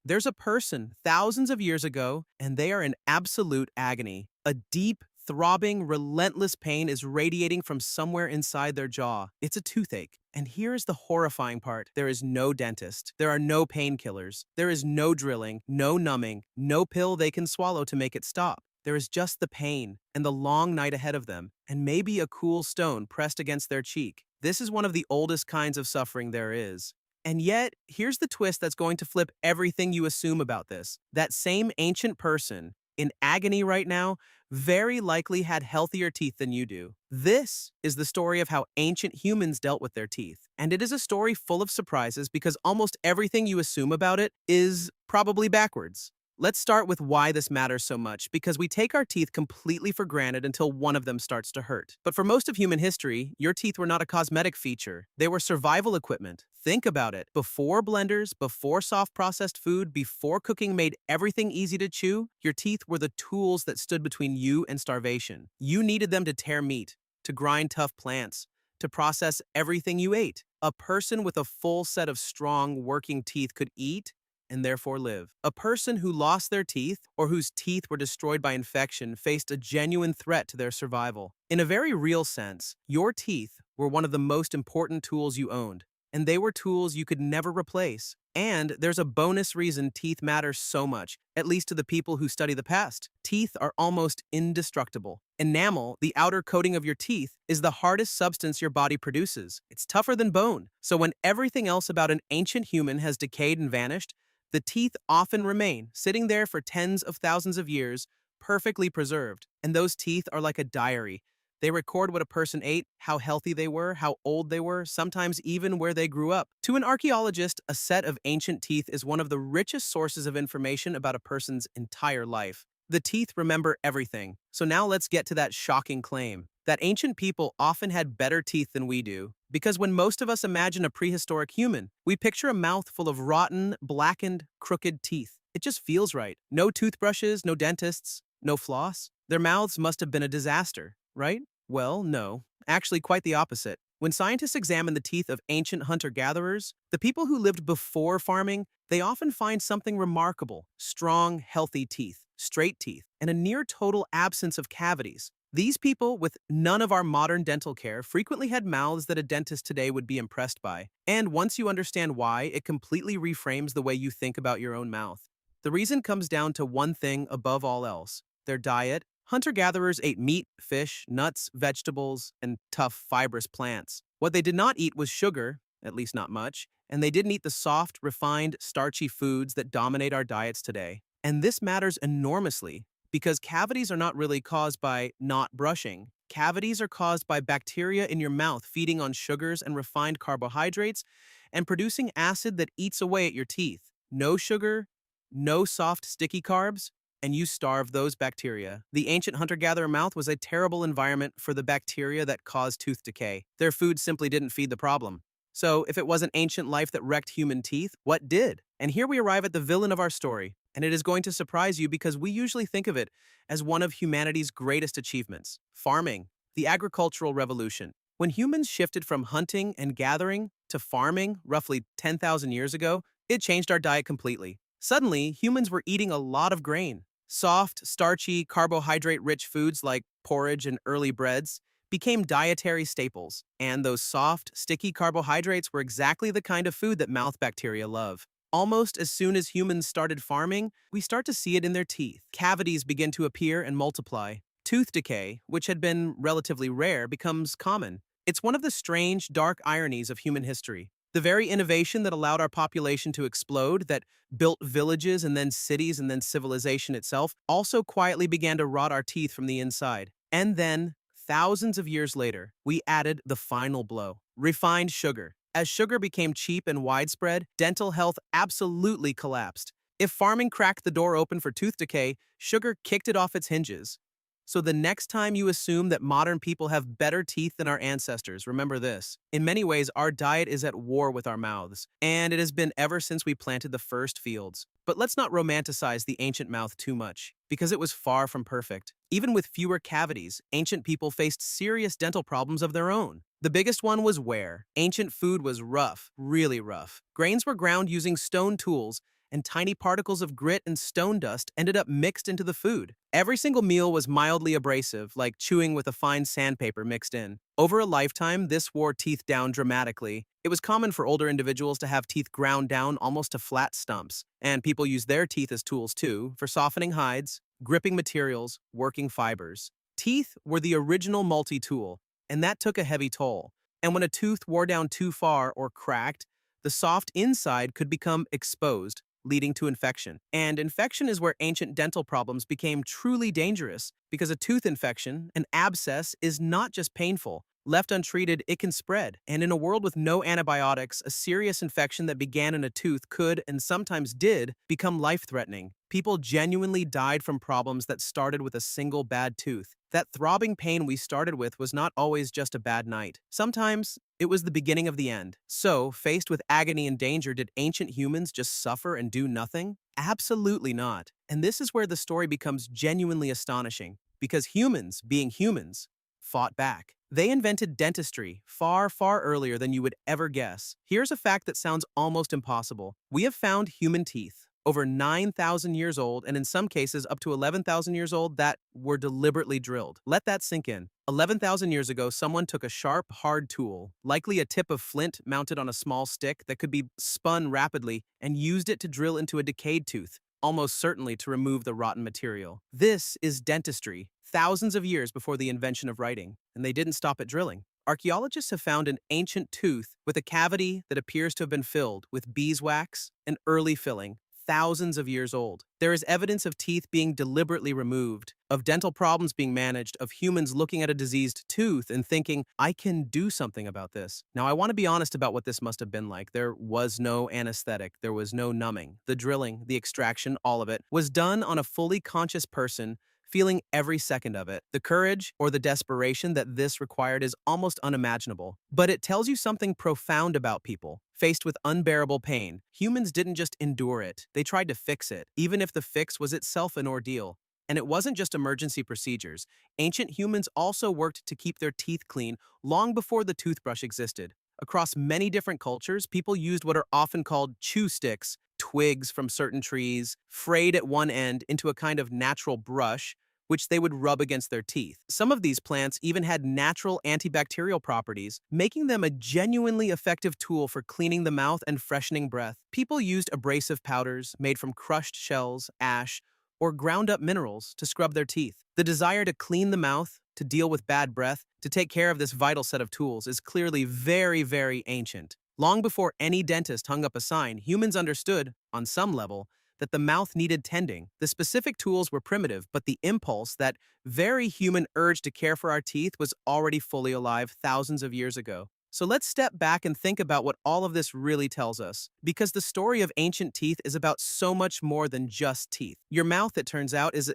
There's a person thousands of years ago, and they are in absolute agony. A deep, throbbing, relentless pain is radiating from somewhere inside their jaw. It's a toothache. And here's the horrifying part. There is no dentist. There are no painkillers. There is no drilling, no numbing, no pill they can swallow to make it stop. There is just the pain and the long night ahead of them, and maybe a cool stone pressed against their cheek. This is one of the oldest kinds of suffering there is. And yet, here's the twist that's going to flip everything you assume about this. That same ancient person, in agony right now, very likely had healthier teeth than you do. This is the story of how ancient humans dealt with their teeth. And it is a story full of surprises because almost everything you assume about it is probably backwards. Let's start with why this matters so much, because we take our teeth completely for granted until one of them starts to hurt. But for most of human history, your teeth were not a cosmetic feature. They were survival equipment. Think about it. Before blenders, before soft processed food, before cooking made everything easy to chew, your teeth were the tools that stood between you and starvation. You needed them to tear meat, to grind tough plants, to process everything you ate. A person with a full set of strong, working teeth could eat and therefore live. A person who lost their teeth or whose teeth were destroyed by infection faced a genuine threat to their survival. In a very real sense, your teeth were one of the most important tools you owned, and they were tools you could never replace. And there's a bonus reason teeth matter so much, at least to the people who study the past. Teeth are almost indestructible. Enamel, the outer coating of your teeth, is the hardest substance your body produces. It's tougher than bone. So when everything else about an ancient human has decayed and vanished, the teeth often remain, sitting there for tens of thousands of years, perfectly preserved. And those teeth are like a diary. They record what a person ate, how healthy they were, how old they were, sometimes even where they grew up. To an archaeologist, a set of ancient teeth is one of the richest sources of information about a person's entire life. The teeth remember everything. So now let's get to that shocking claim that ancient people often had better teeth than we do. Because when most of us imagine a prehistoric human, we picture a mouth full of rotten, blackened, crooked teeth. It just feels right. No toothbrushes, no dentists, no floss. Their mouths must have been a disaster, right? Well, no. Actually, quite the opposite. When scientists examine the teeth of ancient hunter-gatherers, the people who lived before farming, they often find something remarkable: strong, healthy teeth, straight teeth, and a near-total absence of cavities. These people, with none of our modern dental care, frequently had mouths that a dentist today would be impressed by. And once you understand why, it completely reframes the way you think about your own mouth. The reason comes down to one thing above all else: their diet. Hunter-gatherers ate meat, fish, nuts, vegetables, and tough, fibrous plants. What they did not eat was sugar, at least not much, and they didn't eat the soft, refined, starchy foods that dominate our diets today. And this matters enormously because cavities are not really caused by not brushing. Cavities are caused by bacteria in your mouth feeding on sugars and refined carbohydrates and producing acid that eats away at your teeth. No sugar, no soft, sticky carbs, and you starve those bacteria. The ancient hunter-gatherer mouth was a terrible environment for the bacteria that caused tooth decay. Their food simply didn't feed the problem. So, if it wasn't ancient life that wrecked human teeth, what did? And here we arrive at the villain of our story, and it is going to surprise you because we usually think of it as one of humanity's greatest achievements: farming, the agricultural revolution. When humans shifted from hunting and gathering to farming roughly 10,000 years ago, it changed our diet completely. Suddenly, humans were eating a lot of grain. Soft, starchy, carbohydrate-rich foods like porridge and early breads became dietary staples, and those soft, sticky carbohydrates were exactly the kind of food that mouth bacteria love. Almost as soon as humans started farming, we start to see it in their teeth. Cavities begin to appear and multiply. Tooth decay, which had been relatively rare, becomes common. It's one of the strange, dark ironies of human history. The very innovation that allowed our population to explode, that built villages and then cities and then civilization itself, also quietly began to rot our teeth from the inside. And then, thousands of years later, we added the final blow: refined sugar. As sugar became cheap and widespread, dental health absolutely collapsed. If farming cracked the door open for tooth decay, sugar kicked it off its hinges. So the next time you assume that modern people have better teeth than our ancestors, remember this: in many ways, our diet is at war with our mouths, and it has been ever since we planted the first fields. But let's not romanticize the ancient mouth too much, because it was far from perfect. Even with fewer cavities, ancient people faced serious dental problems of their own. The biggest one was wear. Ancient food was rough, really rough. Grains were ground using stone tools, and tiny particles of grit and stone dust ended up mixed into the food. Every single meal was mildly abrasive, like chewing with a fine sandpaper mixed in. Over a lifetime, this wore teeth down dramatically. It was common for older individuals to have teeth ground down almost to flat stumps, and people used their teeth as tools too, for softening hides, gripping materials, working fibers. Teeth were the original multi-tool, and that took a heavy toll. And when a tooth wore down too far or cracked, the soft inside could become exposed, leading to infection. And infection is where ancient dental problems became truly dangerous, because a tooth infection, an abscess, is not just painful. Left untreated, it can spread. And in a world with no antibiotics, a serious infection that began in a tooth could, and sometimes did, become life-threatening. People genuinely died from problems that started with a single bad tooth. That throbbing pain we started with was not always just a bad night. Sometimes, it was the beginning of the end. So, faced with agony and danger, did ancient humans just suffer and do nothing? Absolutely not. And this is where the story becomes genuinely astonishing, because humans, being humans, fought back. They invented dentistry far, far earlier than you would ever guess. Here's a fact that sounds almost impossible. We have found human teeth, over 9,000 years old, and in some cases up to 11,000 years old, that were deliberately drilled. Let that sink in. 11,000 years ago, someone took a sharp, hard tool, likely a tip of flint mounted on a small stick that could be spun rapidly, and used it to drill into a decayed tooth, almost certainly to remove the rotten material. This is dentistry, thousands of years before the invention of writing, and they didn't stop at drilling. Archaeologists have found an ancient tooth with a cavity that appears to have been filled with beeswax, an early filling, thousands of years old. There is evidence of teeth being deliberately removed, of dental problems being managed, of humans looking at a diseased tooth and thinking, I can do something about this. Now, I want to be honest about what this must have been like. There was no anesthetic, there was no numbing. The drilling, the extraction, all of it, was done on a fully conscious person, feeling every second of it. The courage or the desperation that this required is almost unimaginable. But it tells you something profound about people. Faced with unbearable pain, humans didn't just endure it, they tried to fix it, even if the fix was itself an ordeal. And it wasn't just emergency procedures. Ancient humans also worked to keep their teeth clean long before the toothbrush existed. Across many different cultures, people used what are often called chew sticks, twigs from certain trees, frayed at one end into a kind of natural brush, which they would rub against their teeth. Some of these plants even had natural antibacterial properties, making them a genuinely effective tool for cleaning the mouth and freshening breath. People used abrasive powders made from crushed shells, ash, or ground-up minerals to scrub their teeth. The desire to clean the mouth, to deal with bad breath, to take care of this vital set of tools is clearly very, very ancient. Long before any dentist hung up a sign, humans understood, on some level, that the mouth needed tending. The specific tools were primitive, but the impulse, that very human urge to care for our teeth, was already fully alive thousands of years ago. So let's step back and think about what all of this really tells us. Because the story of ancient teeth is about so much more than just teeth. Your mouth, it turns out, is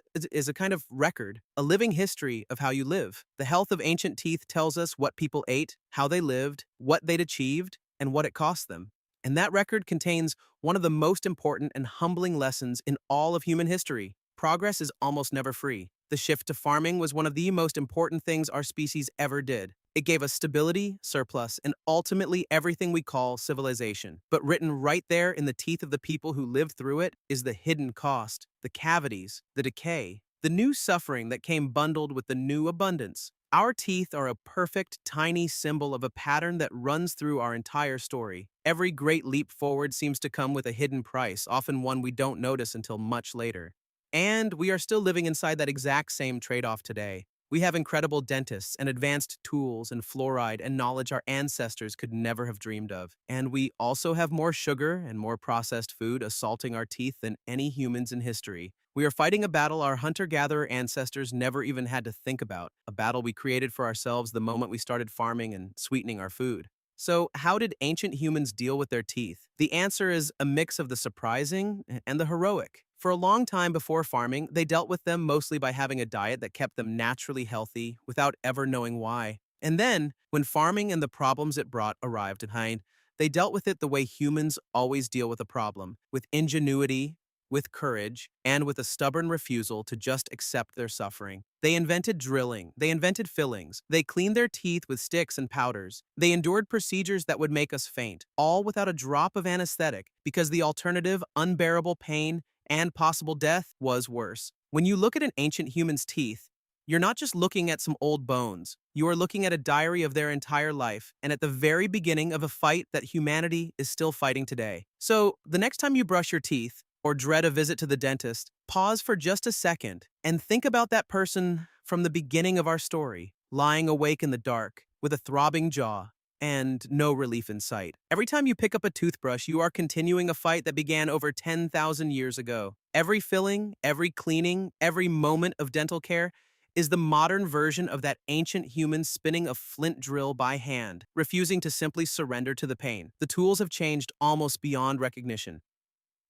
a kind of record, a living history of how you live. The health of ancient teeth tells us what people ate, how they lived, what they'd achieved, and what it cost them. And that record contains one of the most important and humbling lessons in all of human history. Progress is almost never free. The shift to farming was one of the most important things our species ever did. It gave us stability, surplus, and ultimately everything we call civilization. But written right there in the teeth of the people who lived through it is the hidden cost, the cavities, the decay, the new suffering that came bundled with the new abundance. Our teeth are a perfect, tiny symbol of a pattern that runs through our entire story. Every great leap forward seems to come with a hidden price, often one we don't notice until much later. And we are still living inside that exact same trade-off today. We have incredible dentists and advanced tools and fluoride and knowledge our ancestors could never have dreamed of. And we also have more sugar and more processed food assaulting our teeth than any humans in history. We are fighting a battle our hunter-gatherer ancestors never even had to think about, a battle we created for ourselves the moment we started farming and sweetening our food. So, how did ancient humans deal with their teeth? The answer is a mix of the surprising and the heroic. For a long time before farming, they dealt with them mostly by having a diet that kept them naturally healthy without ever knowing why. And then, when farming and the problems it brought arrived behind, they dealt with it the way humans always deal with a problem, with ingenuity, with courage, and with a stubborn refusal to just accept their suffering. They invented drilling, they invented fillings, they cleaned their teeth with sticks and powders, they endured procedures that would make us faint, all without a drop of anesthetic, because the alternative, unbearable pain and possible death, was worse. When you look at an ancient human's teeth, you're not just looking at some old bones. You are looking at a diary of their entire life and at the very beginning of a fight that humanity is still fighting today. So, the next time you brush your teeth or dread a visit to the dentist, pause for just a second and think about that person from the beginning of our story, lying awake in the dark with a throbbing jaw and no relief in sight. Every time you pick up a toothbrush, you are continuing a fight that began over 10,000 years ago. Every filling, every cleaning, every moment of dental care is the modern version of that ancient human spinning a flint drill by hand, refusing to simply surrender to the pain. The tools have changed almost beyond recognition.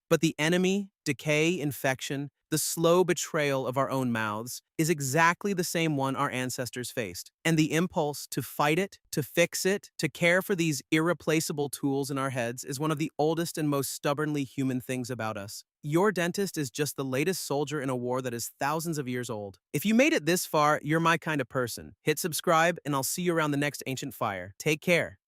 But the enemy, decay, infection, the slow betrayal of our own mouths, is exactly the same one our ancestors faced. And the impulse to fight it, to fix it, to care for these irreplaceable tools in our heads is one of the oldest and most stubbornly human things about us. Your dentist is just the latest soldier in a war that is thousands of years old. If you made it this far, you're my kind of person. Hit subscribe, and I'll see you around the next ancient fire. Take care.